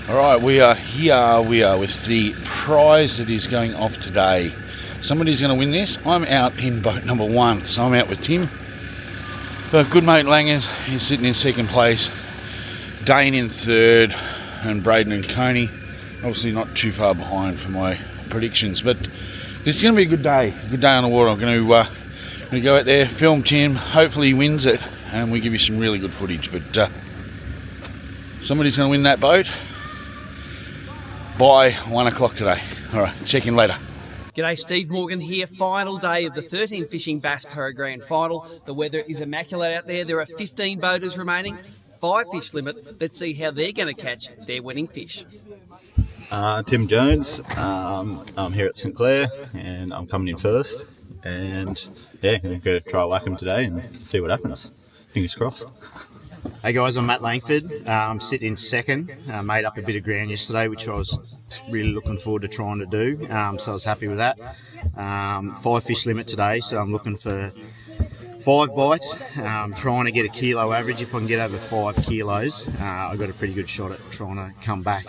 All right, we are with the prize that is going off today. Somebody's going to win this. I'm out in boat number 1, so I'm out with Tim. But good mate Langers is sitting in 2nd place, Dane in 3rd, and Braden and Coney obviously not too far behind for my predictions. But this is going to be a good day on the water. I'm going to go out there, film Tim. Hopefully he wins it, and we give you some really good footage. But somebody's going to win that boat by 1 o'clock today. All right, check in later. G'day, Steve Morgan here. Final day of the 13 Fishing Bass Pro Grand Final. The weather is immaculate out there. There are 15 boaters remaining, 5 fish limit. Let's see how they're going to catch their winning fish. Tim Jones. I'm here at St Clair and I'm coming in first. And yeah, I'm going to try whack 'em today and see what happens. Fingers crossed. Hey guys, I'm Matt Langford. I'm sitting in 2nd. Made up a bit of ground yesterday, which I was really looking forward to trying to do. So I was happy with that. 5 fish limit today, so I'm looking for 5 bites. Trying to get a kilo average. If I can get over 5 kilos, I've got a pretty good shot at trying to come back.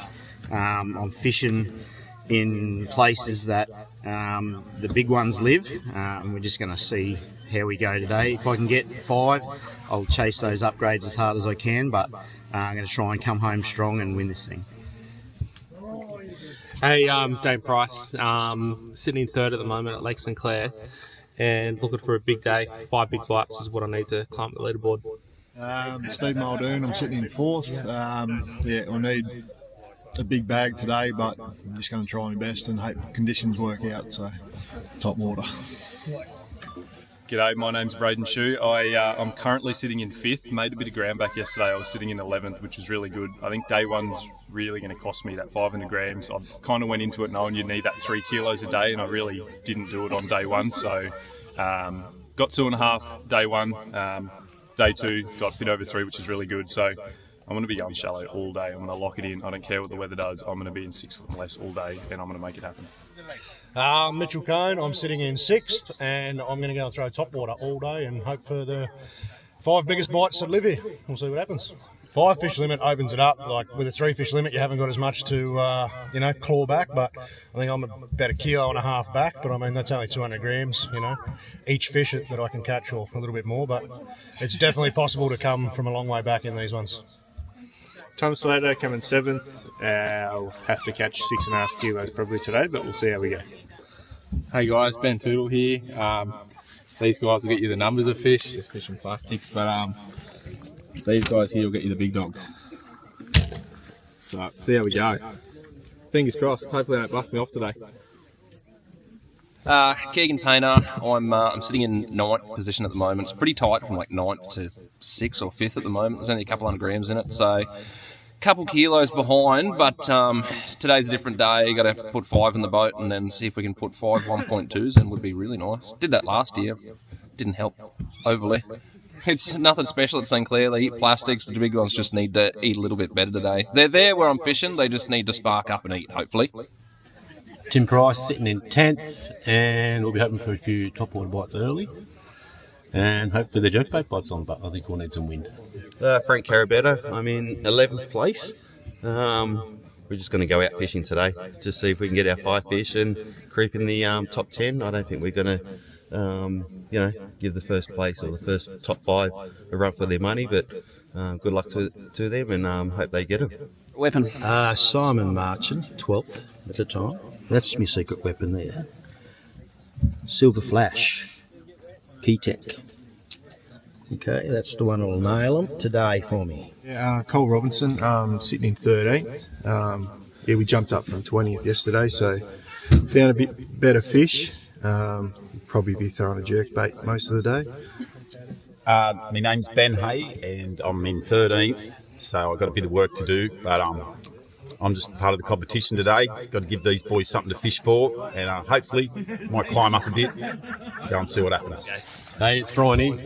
I'm fishing in places that the big ones live, and we're just going to see how we go today. If I can get 5, I'll chase those upgrades as hard as I can, but I'm going to try and come home strong and win this thing. Hey, Dane Price, sitting in 3rd at the moment at Lake St Clair and looking for a big day. 5 big bites is what I need to climb the leaderboard. Steve Muldoon, I'm sitting in 4th. I need a big bag today, but I'm just going to try my best and hope conditions work out, so top water. G'day, my name's Braden Shue. I'm currently sitting in 5th. Made a bit of ground back yesterday. I was sitting in 11th, which was really good. I think day one's really going to cost me that 500 grams. I kind of went into it knowing you'd need that 3 kilos a day, and I really didn't do it on day 1. So got 2.5 day 1. Day 2 got a bit over 3, which is really good. So I'm going to be going shallow all day. I'm going to lock it in. I don't care what the weather does. I'm going to be in 6 foot and less all day, and I'm going to make it happen. Mitchell Cone, I'm sitting in 6th, and I'm going to go and throw top water all day and hope for the 5 biggest bites that live here. We'll see what happens. 5 fish limit opens it up. Like with a 3 fish limit, you haven't got as much to claw back. But I think I'm about 1.5 kilos back. But I mean that's only 200 grams. Each fish that I can catch, or a little bit more. But it's definitely possible to come from a long way back in these ones. Tom Slater coming 7th. I'll have to catch 6.5 kilos probably today, but we'll see how we go. Hey guys, Ben Tootle here. These guys will get you the numbers of fish, just fishing plastics, but these guys here will get you the big dogs. So, see how we go. Fingers crossed, hopefully they don't bust me off today. Keegan Painter, I'm sitting in 9th position at the moment. It's pretty tight from like 9th to 6th or 5th at the moment. There's only a couple hundred grams in it, so couple kilos behind, but today's a different day. You got to put 5 in the boat and then see if we can put 5 1.2s, and would be really nice. Did that last year, didn't help overly. It's nothing special at St Clair. They eat plastics. The big ones just need to eat a little bit better today. They're there where I'm fishing. They just need to spark up and eat, hopefully. Tim Price sitting in 10th, and we'll be hoping for a few top water bites early, and hopefully the jerkbait bites on, but I think we'll need some wind. Frank Carabetta, I'm in 11th place. We're just going to go out fishing today, just see if we can get our 5 fish and creep in the top 10. I don't think we're going to, give the first place or the first top 5 a run for their money, but good luck to them, and hope they get them. Weapon? Simon Marchant, 12th at the time. That's my secret weapon there. Silver Flash, Key Tech. Okay, that's the one that'll nail them today for me. Cole Robinson, sitting in 13th. We jumped up from 20th yesterday, so found a bit better fish. Probably be throwing a jerkbait most of the day. My name's Ben Hay, and I'm in 13th, so I've got a bit of work to do, but I'm just part of the competition today. Got to give these boys something to fish for, and hopefully might climb up a bit, go and see what happens. Hey, it's Ronnie.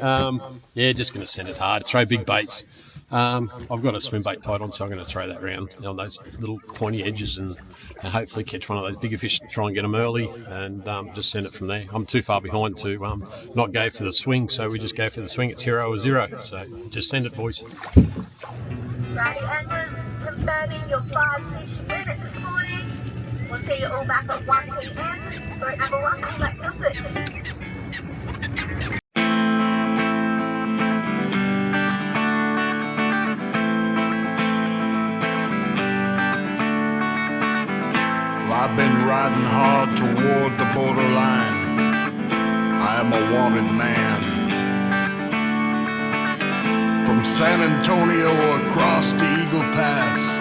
Just going to send it hard. Throw big baits. I've got a swim bait tied on, so I'm going to throw that around on those little pointy edges and hopefully catch one of those bigger fish, try and get them early, and just send it from there. I'm too far behind to not go for the swing, so we just go for the swing. It's 0 or 0, so just send it, boys. Righty, anglers, confirming your 5 fish limit this morning. We'll see you all back at 1 p.m. Boat number 1, let's go fishing. I've been riding hard toward the borderline. I am a wanted man. From San Antonio across the Eagle Pass,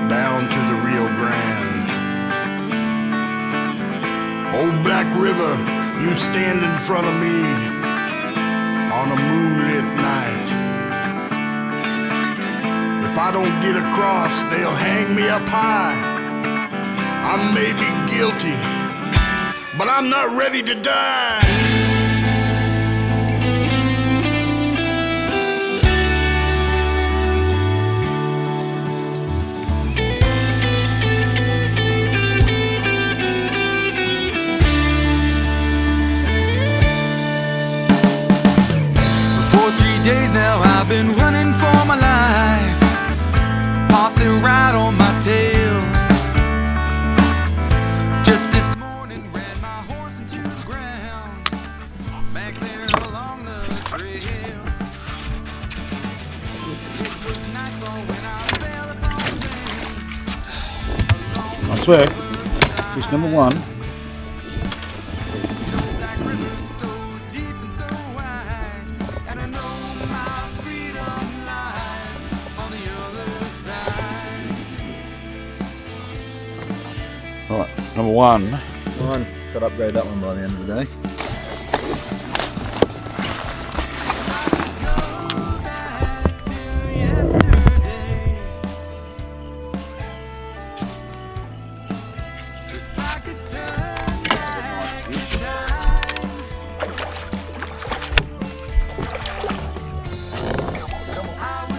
down to the Rio Grande. Old Black River, you stand in front of me on a moonlit night. If I don't get across, they'll hang me up high. I may be guilty, but I'm not ready to die. For 3 days now I've been running for my life, passing right on my tail. Just this morning ran my horse into the ground, back there along the trail. It was nightfall when I fell upon the bank. I swear, fish number 1. Alright, number 1. Got to upgrade that one by the end of the day.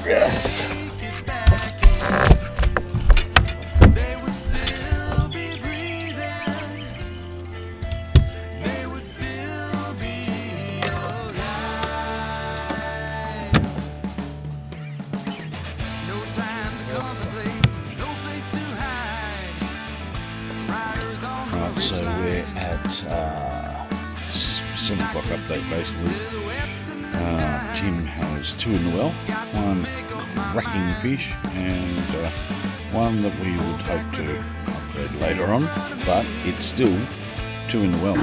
Yes! Right, so we're at 7 o'clock update basically. Tim has 2 in the well, 1 cracking fish and 1 that we would hope to upgrade later on, but it's still 2 in the well.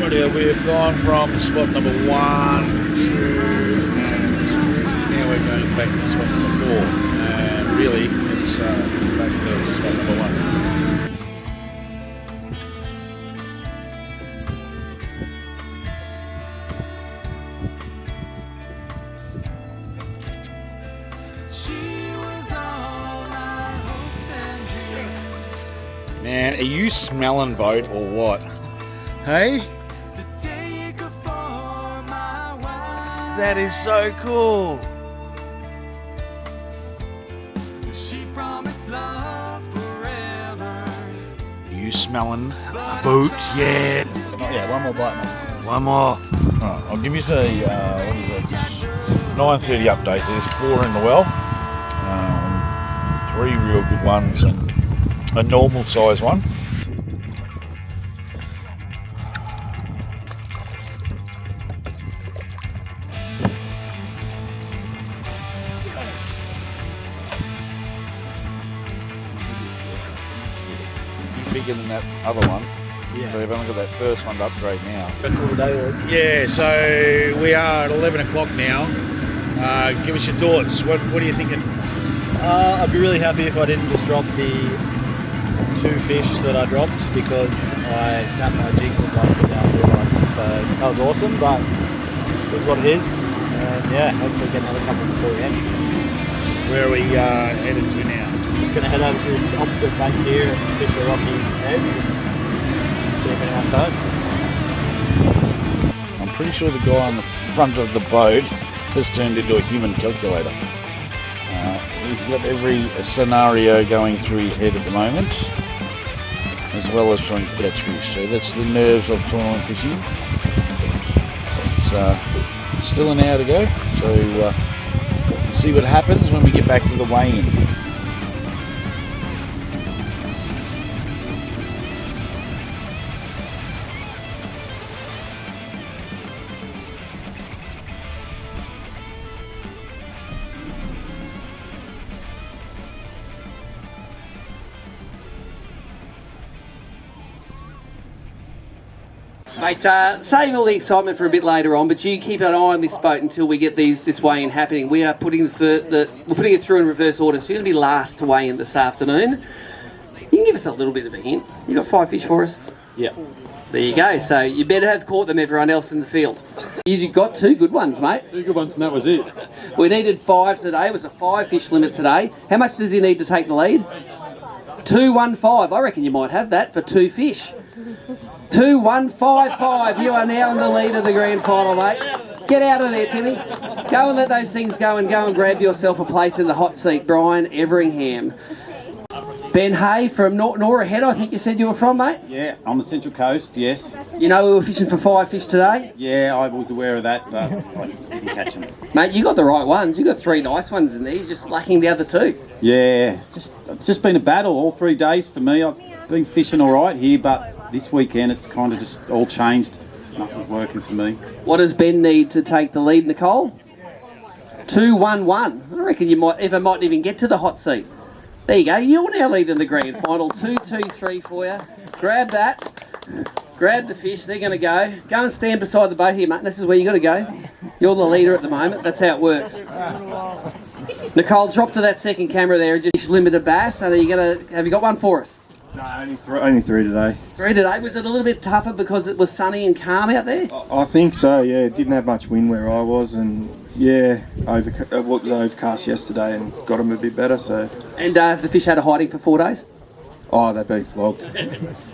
Right, we've gone from spot number 1 to, and now we're going back to spot number 4, and really it's back to spot number 1. Man, are you smelling boat or what? Hey? That is so cool. You smelling a boat? Yeah. Yeah, one more bite, mate. One more. Alright, I'll give you the, what is it? 9:30 update. There's 4 in the well. 3 real good ones and a normal size one. Bigger than that other one. Yeah. So you've only got that first one to upgrade now. That's all the day was. Yeah, so we are at 11 o'clock now. Give us your thoughts. What are you thinking? I'd be really happy if I didn't just drop the 2 fish that I dropped because I snapped my jig hook off without realising. So that was awesome, but it is what it is. And yeah, hopefully get another couple before the end. Where are we headed to now? Just going to head over to this opposite bank here and fish a rocky head and see if anyone's home. I'm pretty sure the guy on the front of the boat has turned into a human calculator. He's got every scenario going through his head at the moment, as well as trying to catch fish. So that's the nerves of tournament fishing. It's still an hour to go, so see what happens when we get back to the weigh-in. Mate, saving all the excitement for a bit later on, but you keep an eye on this boat until we get this weigh-in happening. We are putting we're putting it through in reverse order, so you're going to be last to weigh in this afternoon. You can give us a little bit of a hint. You got 5 fish for us? Yeah. There you go. So you better have caught them everyone else in the field. You got 2 good ones, mate. 2 good ones, and that was it. We needed 5 today. It was a 5 fish limit today. How much does he need to take the lead? 215. I reckon you might have that for 2 fish. 2155. You are now in the lead of the grand final, mate. Get out of there, Timmy. Go and let those things go and grab yourself a place in the hot seat. Brian Everingham. Ben Hay from Nora Head, I think you said you were from, mate? Yeah, on the Central Coast, yes. You know we were fishing for 5 fish today? Yeah, I was aware of that, but I didn't catch them. Mate, you got the right ones. You got 3 nice ones in there. You're just lacking the other 2. Yeah, it's just been a battle all 3 days for me. I've been fishing all right here, but this weekend it's kind of just all changed. Nothing's working for me. What does Ben need to take the lead, Nicole? 211. I reckon you might even get to the hot seat. There you go. You're now leading the grand final. 2-2-3 for you. Grab that. Grab the fish. They're going to go. Go and stand beside the boat here, mate. This is where you got to go. You're the leader at the moment. That's how it works. Nicole, drop to that second camera there and just limit a bass. And have you got one for us? No, only 3 today. 3 today. Was it a little bit tougher because it was sunny and calm out there? I think so, yeah. It didn't have much wind where I was, and yeah, it was overcast yesterday and got them a bit better, so. And have the fish had a hiding for 4 days? Oh, they've been flogged.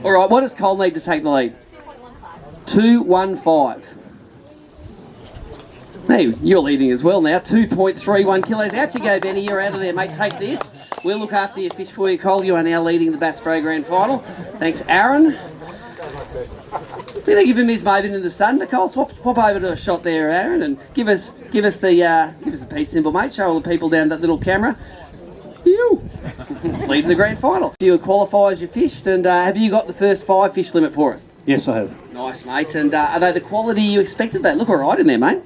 All right, what does Cole need to take the lead? 215. Hey, you're leading as well now. 2.31 kilos. Out you go, Benny. You're out of there, mate. Take this. We'll look after your fish for you, Cole. You are now leading the Bass Pro Grand Final. Thanks, Aaron. We're going to give him his moment in the sun. Nicole, swap over to a shot there, Aaron, and give us the peace symbol, mate. Show all the people down that little camera. You leading the grand final. Do you qualify as you fished, and have you got the first 5 fish limit for us? Yes, I have. Nice, mate. And are they the quality you expected? They look all right in there, mate.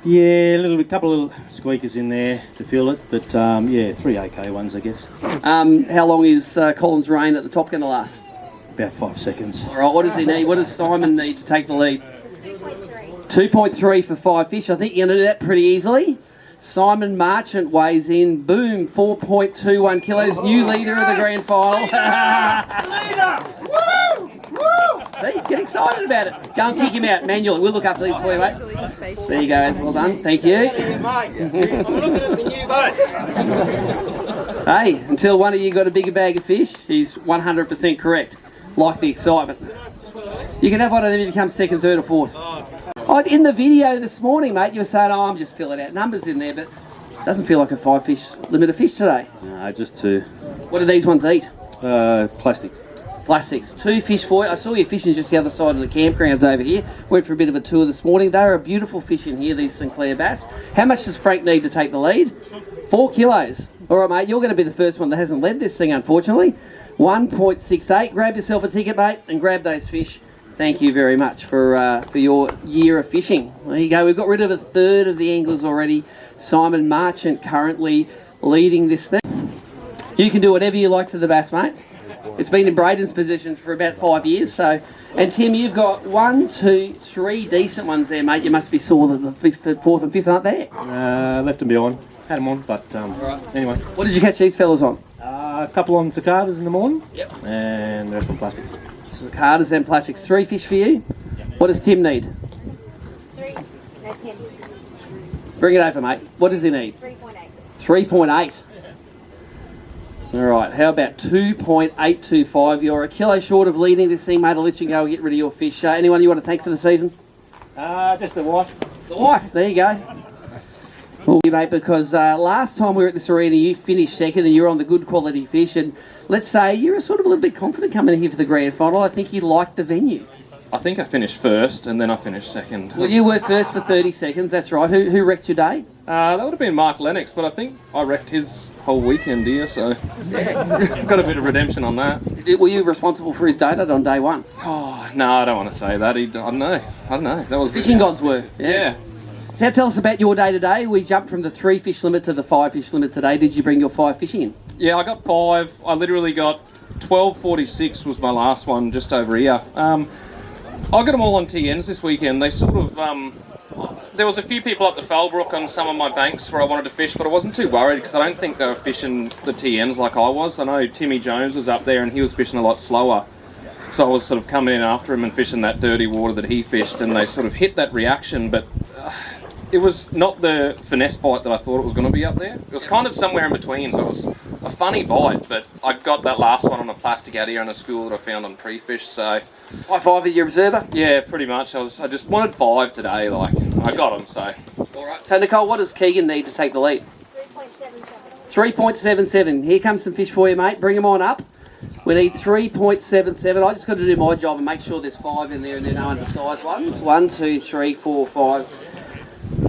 Yeah, a couple of little squeakers in there to fill it, but yeah, 3 OK ones, I guess. How long is Colin's reign at the top going to last? About 5 seconds. All right, what does he need? What does Simon need to take the lead? 2.3 for 5 fish. I think you're going to do that pretty easily. Simon Marchant weighs in. Boom, 4.21 kilos. New leader of the grand final. Leader! Woo! Woo! See, get excited about it. Go and kick him out manually. We'll look after these for you, mate. There you go, that's well done. Thank you. Hey, until one of you got a bigger bag of fish, he's 100% correct. Like the excitement. You can have one of them if you come second, third or fourth. Oh, in the video this morning, mate, you were saying, oh, I'm just filling out numbers in there, but it doesn't feel like a 5 fish limit of fish today. No, just 2. What do these ones eat? Plastics. Plastics. 2 fish for you. I saw you fishing just the other side of the campgrounds over here. Went for a bit of a tour this morning. They are a beautiful fish in here, these Sinclair bass. How much does Frank need to take the lead? 4 kilos. All right, mate, you're going to be the first one that hasn't led this thing, unfortunately. 1.68. Grab yourself a ticket, mate, and grab those fish. Thank you very much for your year of fishing. There you go. We've got rid of a third of the anglers already. Simon Marchant currently leading this thing. You can do whatever you like to the bass, mate. It's been in Braden's position for about 5 years. So, and Tim, you've got 1, 2, 3 decent ones there, mate. You must be sore that the 4th and 5th aren't there. Left them behind. Had them on, but anyway. What did you catch these fellas on? A couple on cicadas in the morning. Yep. And the rest on plastics. Cicadas and plastics. 3 fish for you. What does Tim need? 3. No, 10. Bring it over, mate. What does he need? 3.8. 3.8. All right, how about 2.825? You're a kilo short of leading this thing, mate. I'll let you go and get rid of your fish. Anyone you want to thank for the season? Just the wife. The wife, there you go. Well, mate, because last time we were at this arena, you finished second and you were on the good quality fish. And let's say you were sort of a little bit confident coming in here for the grand final. I think you liked the venue. I think I finished first, and then I finished second. Well, you were first for 30 seconds, that's right. Who wrecked your day? That would have been Mark Lennox, but I think I wrecked his whole weekend here, so got a bit of redemption on that. Were you responsible for his donut on day one? Oh, no, I don't want to say that. I don't know. That was Fishing gods were. Yeah. So tell us about your day today. We jumped from the 3 fish limit to the 5 fish limit today. Did you bring your 5 fish in? Yeah, I got 5. I literally got 12.46 was my last one, just over here. I got them all on TNs this weekend. They sort of, there was a few people up the Fellbrook on some of my banks where I wanted to fish, but I wasn't too worried because I don't think they were fishing the TNs like I was. I know Timmy Jones was up there and he was fishing a lot slower. So I was sort of coming in after him and fishing that dirty water that he fished, and they sort of hit that reaction, but it was not the finesse bite that I thought it was going to be up there. It was kind of somewhere in between, so it was a funny bite, but I got that last one on a plastic out here in a school that I found on pre-fish, so... High five at your observer? Yeah, pretty much. I just wanted 5 today, like, I got them, so... Alright, so Nicole, what does Keegan need to take the lead? 3.77. Here comes some fish for you, mate. Bring them on up. We need 3.77. I just got to do my job and make sure there's 5 in there and they're no undersized ones. 1, 2, 3, 4, 5.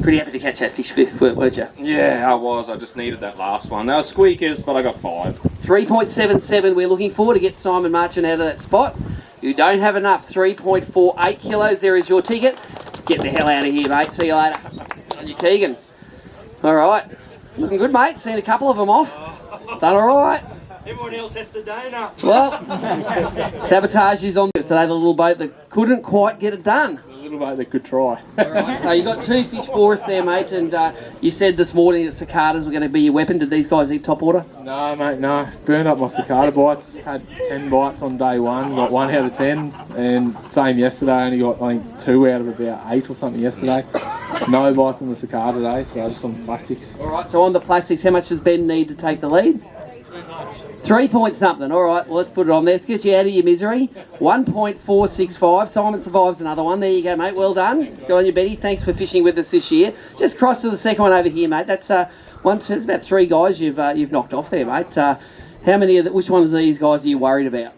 Pretty happy to catch that fish fifth foot, weren't you? Yeah, I was. I just needed that last one. They were squeakers, but I got 5. 3.77 we're looking for to get Simon marching out of that spot. You don't have enough. 3.48 kilos. There is your ticket. Get the hell out of here, mate. See you later. On you, Keegan. All right. Looking good, mate. Seen a couple of them off. Done all right. Everyone else has the donut. Well, sabotage is on today, the little boat that couldn't quite get it done. A little boat that could try. Alright, so you got 2 fish for us there, mate, and you said this morning that cicadas were going to be your weapon. Did these guys eat top water? No, mate, no. Burned up my cicada bites. Had 10 bites on day 1. Got 1 out of 10. And same yesterday. Only got, I think, 2 out of about 8 or something yesterday. No bites on the cicada today, so just on plastics. Alright, so on the plastics, how much does Ben need to take the lead? 3 point something. All right, well, let's put it on there. Let's get you out of your misery. 1.465. Simon survives another one. There you go, mate. Well done. Go on you, Betty. Thanks for fishing with us this year. Just cross to the second one over here, mate. That's it's about 3 guys you've knocked off there, mate. How many of which one of these guys are you worried about?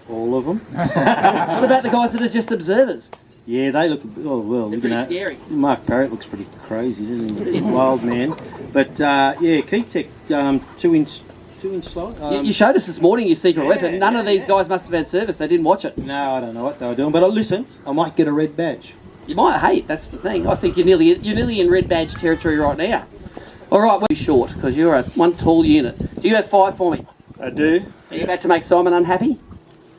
All of them. What about the guys that are just observers? Yeah, they look, oh well, They're pretty scary. Mark Parrott looks pretty crazy, doesn't he? Wild man. But yeah, Keep Tech, 2-inch slide. You showed us this morning your secret weapon. None of these guys must have had service. They didn't watch it. No, I don't know what they were doing. But listen, I might get a red badge. You might. Hey, that's the thing. I think you're nearly in red badge territory right now. All right, we're short because you're a one tall unit. Do you have 5 for me? I do. Are you about to make Simon unhappy?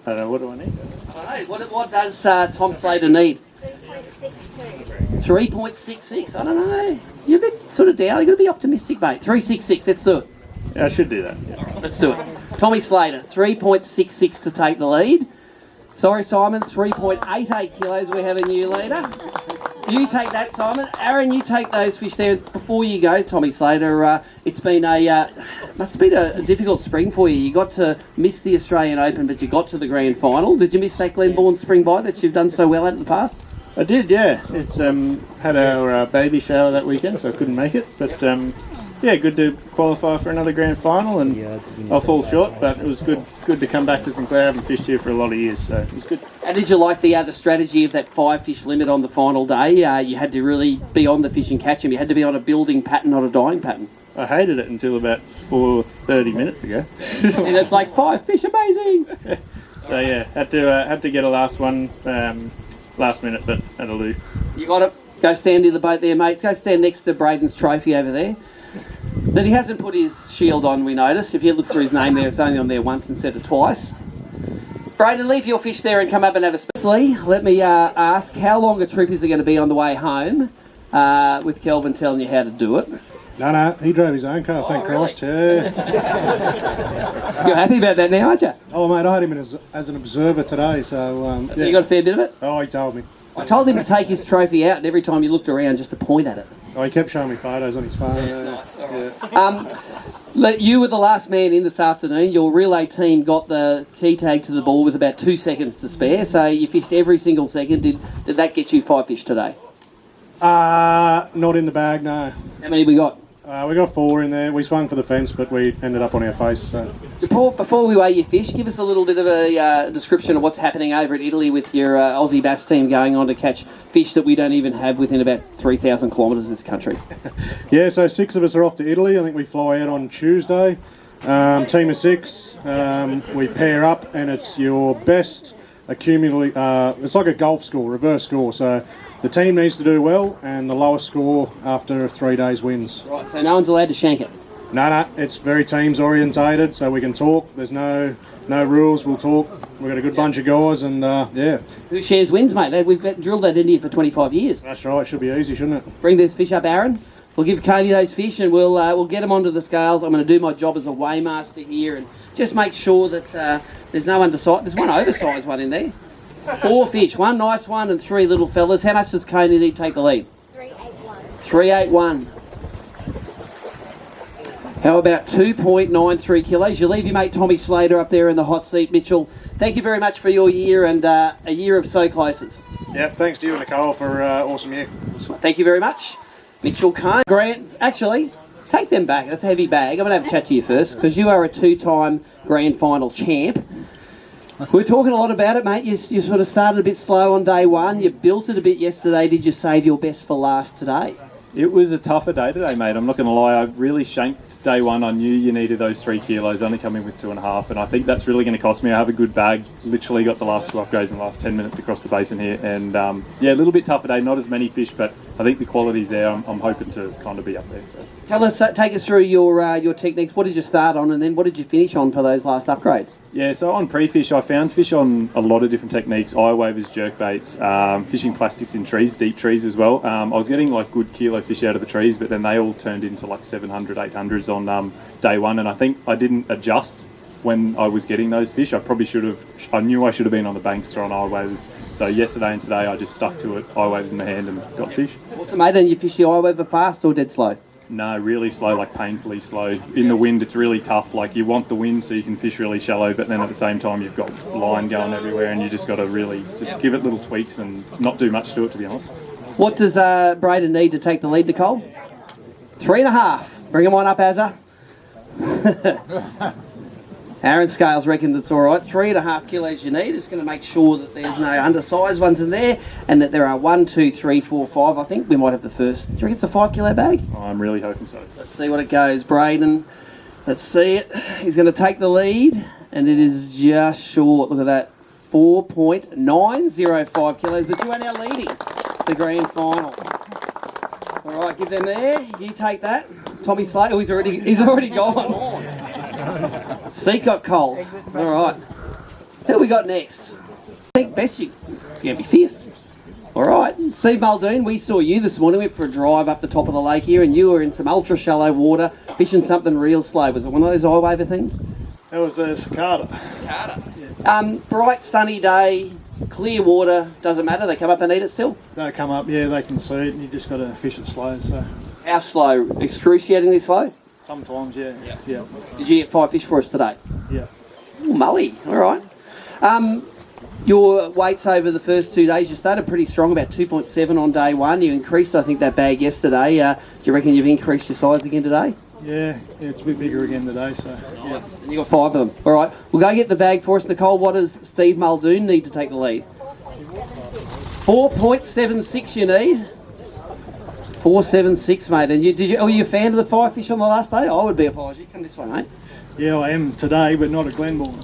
I don't know. What do I need? I don't know. What does Tom Slater need? 3.66. I don't know. You're a bit sort of down. You've got to be optimistic, mate. 3.66. Let's do it. Yeah, I should do that. Let's do it. Tommy Slater, 3.66 to take the lead. Sorry, Simon, 3.88 kilos. We have a new leader. You take that, Simon. Aaron, you take those fish there. Before you go, Tommy Slater, it's been must have been a difficult spring for you. You got to miss the Australian Open, but you got to the grand final. Did you miss that Glenbourne spring bite that you've done so well at in the past? I did, yeah. It's had our baby shower that weekend, so I couldn't make it. But yeah, good to qualify for another grand final, and I'll fall short, but it was good to come back to Sinclair. I haven't fished here for a lot of years, so it was good. And did you like the strategy of that 5 fish limit on the final day? You had to really be on the fish and catch them. You had to be on a building pattern, not a dying pattern. I hated it until about 30 minutes ago. And it's like 5 fish, amazing! So yeah, had to get a last one last minute, but that'll do. You got it. Go stand in the boat there, mate. Go stand next to Braden's trophy over there. That he hasn't put his shield on, we noticed. If you look for his name there, it's only on there once instead of twice. Braden, leave your fish there and come up and have a specially. Let me ask, how long a trip is it going to be on the way home with Kelvin telling you how to do it? No, he drove his own car, thank Christ. Yeah. You're happy about that now, aren't you? Oh, mate, I had him as an observer today, so... So you got a fair bit of it? Oh, he told me. I told him to take his trophy out, and every time you looked around, just to point at it. Oh, he kept showing me photos on his phone. Yeah, it's nice. All right. You were the last man in this afternoon. Your relay team got the key tag to the ball with about 2 seconds to spare, so you fished every single second. Did that get you 5 fish today? Not in the bag, no. How many we got? We got 4 in there. We swung for the fence, but we ended up on our face. So. Before we weigh your fish, give us a little bit of a description of what's happening over at Italy with your Aussie bass team going on to catch fish that we don't even have within about 3,000 kilometres of this country. Yeah, so 6 of us are off to Italy. I think we fly out on Tuesday. Team of 6. We pair up, and it's your best accumulative. It's like a golf score, reverse score. So the team needs to do well, and the lowest score after 3 days wins. Right, so no one's allowed to shank it? No, it's very teams orientated, so we can talk. There's no rules, we'll talk. We've got a good bunch of guys, and yeah. Who shares wins, mate? We've drilled that in here for 25 years. That's right, should be easy, shouldn't it? Bring those fish up, Aaron. We'll give Coney those fish, and we'll get them onto the scales. I'm going to do my job as a weighmaster here and just make sure that there's no undersized. There's one oversized one in there. 4 fish, 1 nice one and 3 little fellas. How much does Coney need to take the lead? 381. How about 2.93 kilos? You leave your mate Tommy Slater up there in the hot seat. Mitchell, thank you very much for your year and a year of so closes. Yeah, thanks to you and Nicole for awesome year. Thank you very much. Mitchell Kane. Grant, actually, take them back. That's a heavy bag. I'm going to have a chat to you first because you are a 2-time grand final champ. We're talking a lot about it, mate. You sort of started a bit slow on day 1. You built it a bit yesterday. Did you save your best for last today? It was a tougher day today, mate. I'm not going to lie. I really shanked day 1. I knew you needed those 3 kilos, only coming with 2.5, and I think that's really going to cost me. I have a good bag. Literally got the last 2 upgrades in the last 10 minutes across the basin here, and yeah, a little bit tougher day. Not as many fish, but I think the quality's there. I'm hoping to kind of be up there. So. Take us through your techniques. What did you start on, and then what did you finish on for those last upgrades? Yeah, so on pre-fish, I found fish on a lot of different techniques, eye wavers, jerk baits, fishing plastics in trees, deep trees as well. I was getting like good kilo fish out of the trees, but then they all turned into like 700, 800s on day 1, and I think I didn't adjust when I was getting those fish. I probably should have, I knew I should have been on the banks throwing eye wavers. So yesterday and today I just stuck to it, eye wavers in the hand and got fish. Awesome, mate. And you fish the eye waver fast or dead slow? No, really slow, like painfully slow. In the wind, it's really tough. Like you want the wind so you can fish really shallow, but then at the same time you've got line going everywhere, and you just got to really just give it little tweaks and not do much to it, to be honest. What does Braden need to take the lead, Nicole? 3.5. Bring him on up, Azza. Aaron Scales reckons it's all right. 3.5 kilos you need. It's going to make sure that there's no undersized ones in there, and that there are 1, 2, 3, 4, 5. I think we might have the first. Do you reckon it's a 5 kilo bag? Oh, I'm really hoping so. Let's see what it goes, Braden. Let's see it. He's going to take the lead, and it is just short. Look at that. 4.905 kilos, but you are now leading the grand final. All right, give them there. You take that. Tommy Slater. Oh, he's already gone. Seat got cold. All right. Who we got next? I think Best you're going to be 5th. All right. Steve Muldoon, we saw you this morning. We went for a drive up the top of the lake here, and you were in some ultra shallow water fishing something real slow. Was it one of those eye waver things? That was a cicada. Bright sunny day, clear water, doesn't matter. They come up and eat it still. They come up, yeah, they can see it, and you just got to fish it slow. So. How slow? Excruciatingly slow? Sometimes, yeah. Yeah. Did you get 5 fish for us today? Yeah. Ooh, mully. All right. Your weights over the first 2 days, you started pretty strong, about 2.7 on day 1. You increased, I think, that bag yesterday. Do you reckon you've increased your size again today? Yeah, it's a bit bigger again today, so yeah. And you got 5 of them. All right, we'll go get the bag for us. Nicole, what does Steve Muldoon need to take the lead? 4.76 you need. 4.76, mate. And are you a fan of the 5 fish on the last day? I would be if I was you. Come this way, mate. Yeah, I am today, but not at Glenbourne.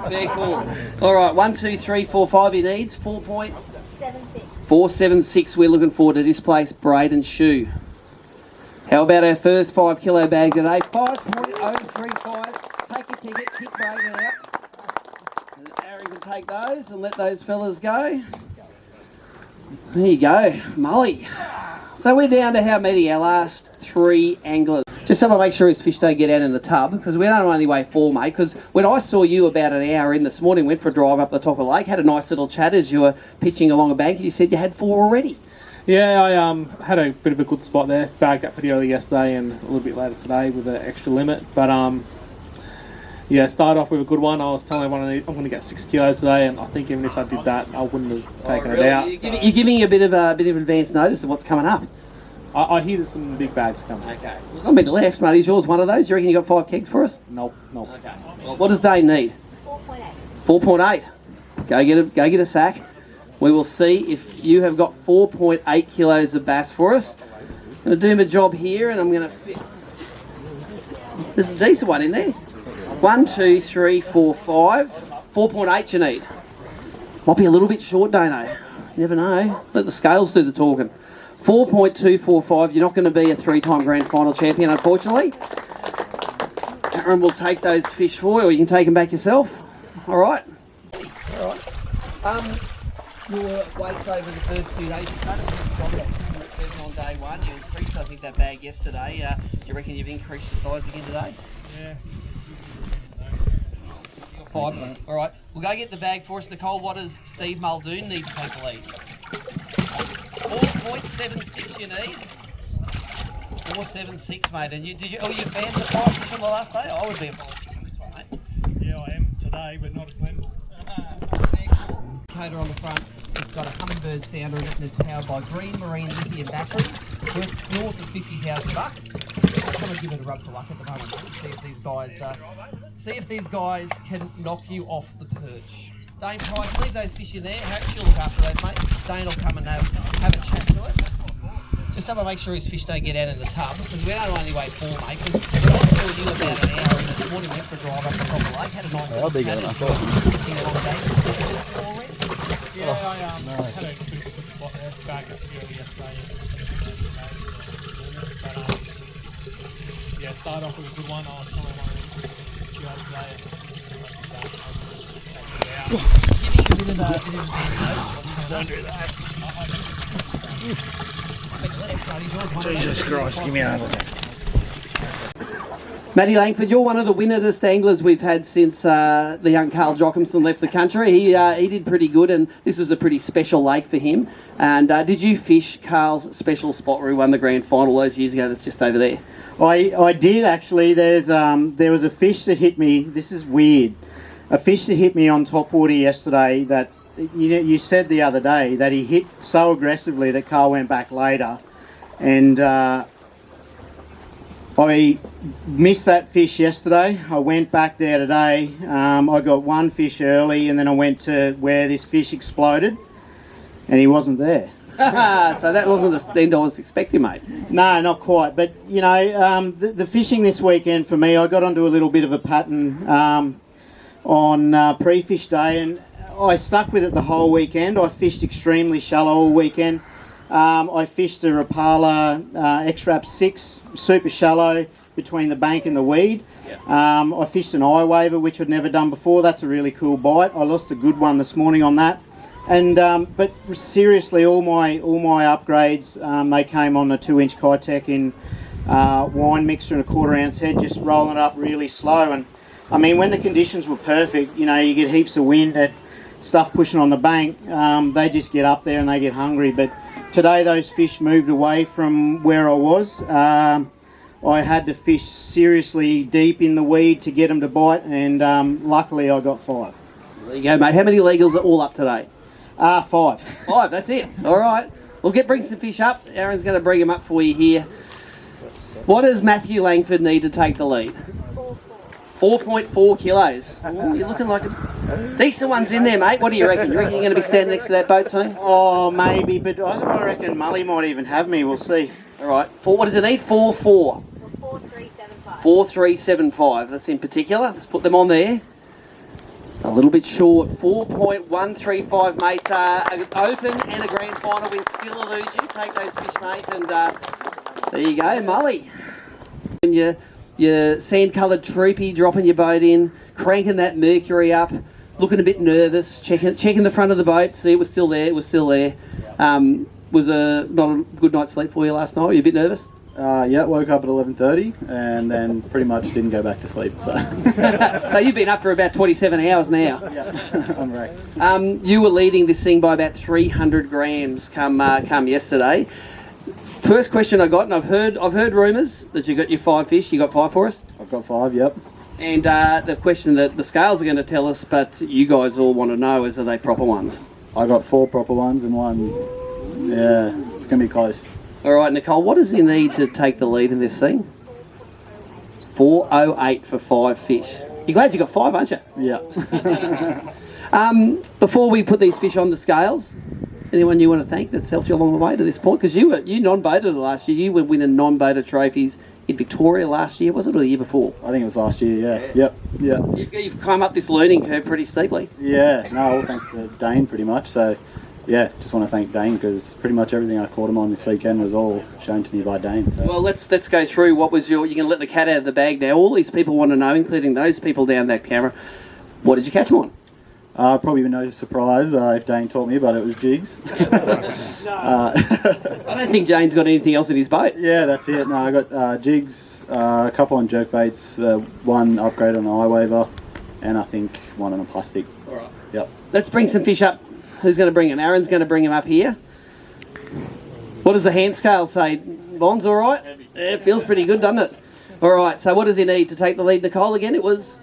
Very cool. All right, 1, 2, 3, 4, 5 he needs. 4.76. We're looking forward to this place, Braden Shoe. How about our first 5 kilo bag today? 5.035. Take your ticket, kick Braden out. And Aaron can take those and let those fellas go. There you go, Mully. So we're down to how many? Our last 3 anglers. Just so I make sure his fish don't get out in the tub, because we don't only weigh 4, mate. Because when I saw you about an hour in this morning, went for a drive up the top of the lake, had a nice little chat as you were pitching along a bank, and you said you had 4 already. Yeah, I had a bit of a good spot there. Bagged up pretty early yesterday and a little bit later today with an extra limit. But yeah, started off with a good one. I was telling everyone I'm going to get 6 kilos today, and I think even if I did that, I wouldn't have taken it out. You're giving a bit of advance notice of what's coming up. I hear there's some big bags coming. Okay. It's not been left, mate. Is yours one of those? You reckon you got 5 kegs for us? Nope. Okay. Well, what does Dane need? 4.8. Go get a sack. We will see if you have got 4.8 kilos of bass for us. I'm going to do my job here, and I'm going to fit. There's a decent one in there. 1, 2, 3, 4, 5. 4.8 you need. Might be a little bit short, Dano. You never know. Let the scales do the talking. 4.245. You're not going to be a 3-time grand final champion, unfortunately. Aaron will take those fish for you, or you can take them back yourself. All right. All right. Your weights over the first 2 days, you've done a good job at on day 1. You increased, I think, that bag yesterday. Do you reckon you've increased the size again today? Yeah. You got 5. All right. We'll go get the bag for us. Nicole, what does Steve Muldoon need to take the lead? 4.76 you need. 4.76, mate. And you banned the 5 fish on the last day? I would be a follower on this one, mate. Yeah, I am today, but not at Glenville. Coder on the front. It's got a Hummingbird sounder in it, and it's powered by Green Marine lithium battery. Worth north of $50,000. I'm going to give it a rub for luck at the moment. See if these guys can knock you off the perch. Dane Price, leave those fish in there. She'll look after those, mate. Dane will come and have a chat to us. Just someone make sure his fish don't get out in the tub, because we don't only weigh 4, mate. Because I was doing you about an hour, and this morning we went for a drive up the top of the lake. Had a nice I'll be going up. Yeah, I had a bit of a good spot there. Back at the early yesterday. But yeah, started off with a good one. I was trying to do that today. Don't do that. Jesus Christ, give me another one. Matty Langford, you're one of the winningest anglers we've had since the young Carl Jockimson left the country. He did pretty good, and this was a pretty special lake for him. And did you fish Carl's special spot where he won the grand final those years ago that's just over there? I did actually. There was a fish that hit me. This is weird. A fish that hit me on topwater yesterday that you said the other day that he hit so aggressively that Carl went back later, and I missed that fish yesterday. I went back there today. I got one fish early, and then I went to where this fish exploded, and he wasn't there. So that wasn't the end I was expecting, mate. No, not quite. But you know, the fishing this weekend for me, I got onto a little bit of a pattern on pre-fish day, and I stuck with it the whole weekend. I fished extremely shallow all weekend. I fished a Rapala X-Rap 6, super shallow between the bank and the weed. I fished an eye waver, which I'd never done before. That's a really cool bite. I lost a good one this morning on that. And but seriously, all my upgrades, they came on a 2-inch Kitech in wine mixer and a 1/4 ounce head, just rolling it up really slow. And I mean, when the conditions were perfect, you know, you get heaps of wind at stuff pushing on the bank. They just get up there and they get hungry. But today those fish moved away from where I was. I had to fish seriously deep in the weed to get them to bite, and luckily I got 5. There you go, mate. How many legals are all up today? 5. 5, that's it. All right. We'll bring some fish up. Aaron's going to bring them up for you here. What does Matthew Langford need to take the lead? 4.4 kilos. Ooh, you're looking like a decent one's in there, mate. What do you reckon? You reckon you're going to be standing next to that boat soon? Oh, maybe, but I reckon Mully might even have me. We'll see. All right. What does it need? 4.4. 4.375. 4.375. That's in particular. Let's put them on there. A little bit short. 4.135, mate. An open and a grand final win still eludes you. Take those fish, mate, and there you go, Mully. And your sand-coloured troopy, dropping your boat in, cranking that mercury up, looking a bit nervous, checking the front of the boat, see it was still there, Was not a good night's sleep for you last night? Were you a bit nervous? Yeah, woke up at 11:30 and then pretty much didn't go back to sleep. So, so you've been up for about 27 hours now. Yeah, I'm wrecked. You were leading this thing by about 300 grams come yesterday. First question I got, and I've heard rumours that you got your 5 fish. You got 5 for us? I've got 5, yep. And the question that the scales are going to tell us, but you guys all want to know, is, are they proper ones? I got 4 proper ones and one, yeah, it's going to be close. All right, Nicole, what does he need to take the lead in this thing? 4.08 for 5 fish. You're glad you got 5, aren't you? Yeah. Before we put these fish on the scales, anyone you want to thank that's helped you along the way to this point? Because you non-boated last year. You were winning non-boater trophies in Victoria last year, was it, or the year before? I think it was last year, yeah. Yep. You've come up this learning curve pretty steeply. Yeah, no, all thanks to Dane pretty much. So, yeah, just want to thank Dane because pretty much everything I caught him on this weekend was all shown to me by Dane. So. Well, let's go through what was you're going to let the cat out of the bag now. All these people want to know, including those people down that camera, what did you catch him on? Probably no surprise if Dane taught me, but it was jigs. I don't think Jane's got anything else in his boat. Yeah, that's it. No, I got jigs, a couple on jerkbaits, one upgrade on an eye waver, and I think one on a plastic. All right. Yep. Let's bring some fish up. Who's going to bring him? Aaron's going to bring him up here. What does the hand scale say? Bond's all right? Yeah, it feels pretty good, doesn't it? All right, so what does he need to take the lead, Nicole? Again, it was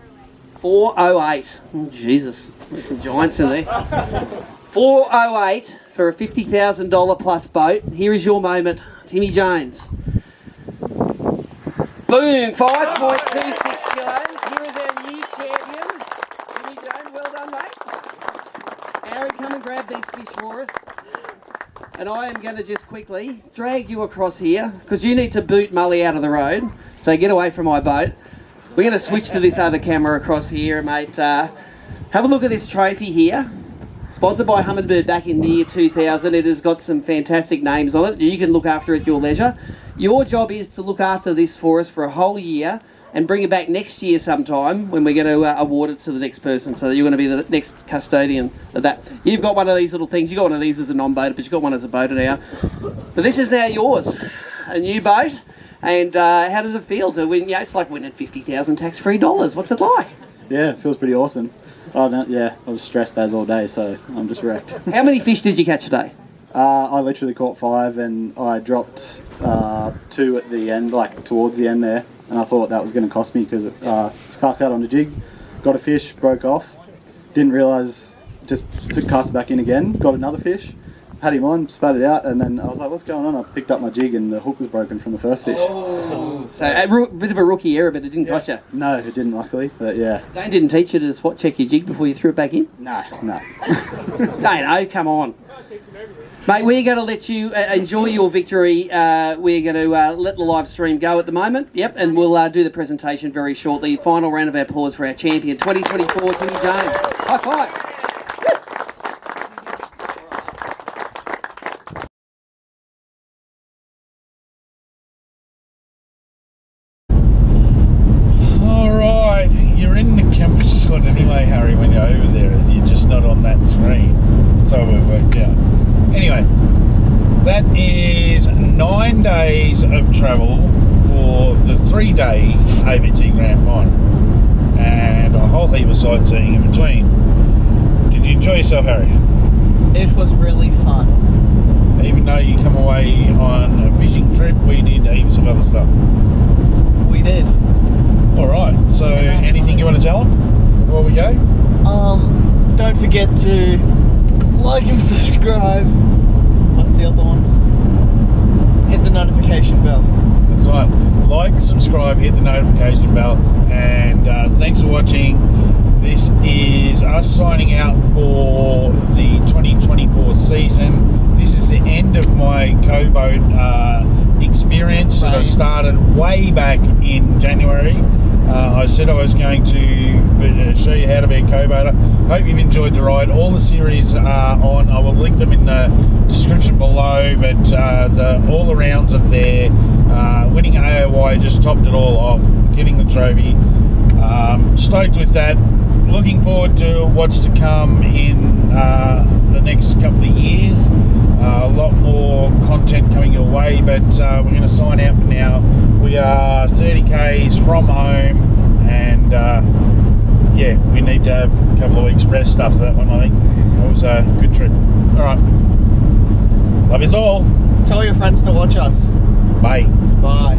4.08. Oh, Jesus. There's some giants in there. 4.08 for a $50,000 plus boat. Here is your moment, Timmy Jones. Boom, 5.26 kilos. Here is our new champion, Timmy Jones. Well done, mate. Aaron, come and grab these fish for us. And I am going to just quickly drag you across here because you need to boot Mully out of the road. So get away from my boat. We're going to switch to this other camera across here, mate. Have a look at this trophy here. Sponsored by Humminbird back in the year 2000. It has got some fantastic names on it. You can look after it at your leisure. Your job is to look after this for us for a whole year and bring it back next year sometime when we're going to award it to the next person. So you're going to be the next custodian of that. You've got one of these little things. You've got one of these as a non-boater, but you've got one as a boater now. But this is now yours. A new boat. And how does it feel to win? Yeah, it's like winning 50,000 tax-free dollars. What's it like? Yeah, it feels pretty awesome. I was stressed as all day, so I'm just wrecked. How many fish did you catch today? I literally caught 5 and I dropped 2 at the end, like towards the end there. And I thought that was going to cost me because it cast out on the jig, got a fish, broke off. Didn't realise, just to cast it back in again, got another fish. Had him on, spat it out, and then I was like, what's going on? I picked up my jig and the hook was broken from the first fish. Oh. So a bit of a rookie error, but it didn't cost you? No, it didn't, luckily, but yeah. Dane didn't teach you to spot check your jig before you threw it back in? No. Dane, come on. Mate, we're going to let you enjoy your victory. We're going to let the live stream go at the moment. Yep, and we'll do the presentation very shortly. Final round of applause for our champion 2024, Timmy Jones. High five. Anyway, Harry, when you're over there, you're just not on that screen. So we've worked out. Anyway, that is 9 days of travel for the 3-day ABT Grand final. And a whole heap of sightseeing in between. Did you enjoy yourself, Harry? It was really fun. Even though you come away on a fishing trip, we did heaps of other stuff. We did. Alright, so anything you want to tell them before we go? Don't forget to like and subscribe. What's the other one? Hit the notification bell. That's right. Like, subscribe, hit the notification bell, and thanks for watching. This is us signing out for the 2024 season. This is the end of my co-boat experience that I started way back in January. I said I was going to show you how to be a co-boater. Hope you've enjoyed the ride. All the series are on. I will link them in the description below, but all the rounds are there. Winning AOY just topped it all off, getting the trophy. Stoked with that. Looking forward to what's to come in the next couple of years. A lot more content coming your way, but we're going to sign out for now. We are 30 k's from home, and yeah, we need to have a couple of weeks rest after that one. I think it was a good trip. All right, love you all. Tell your friends to watch us. Bye. Bye.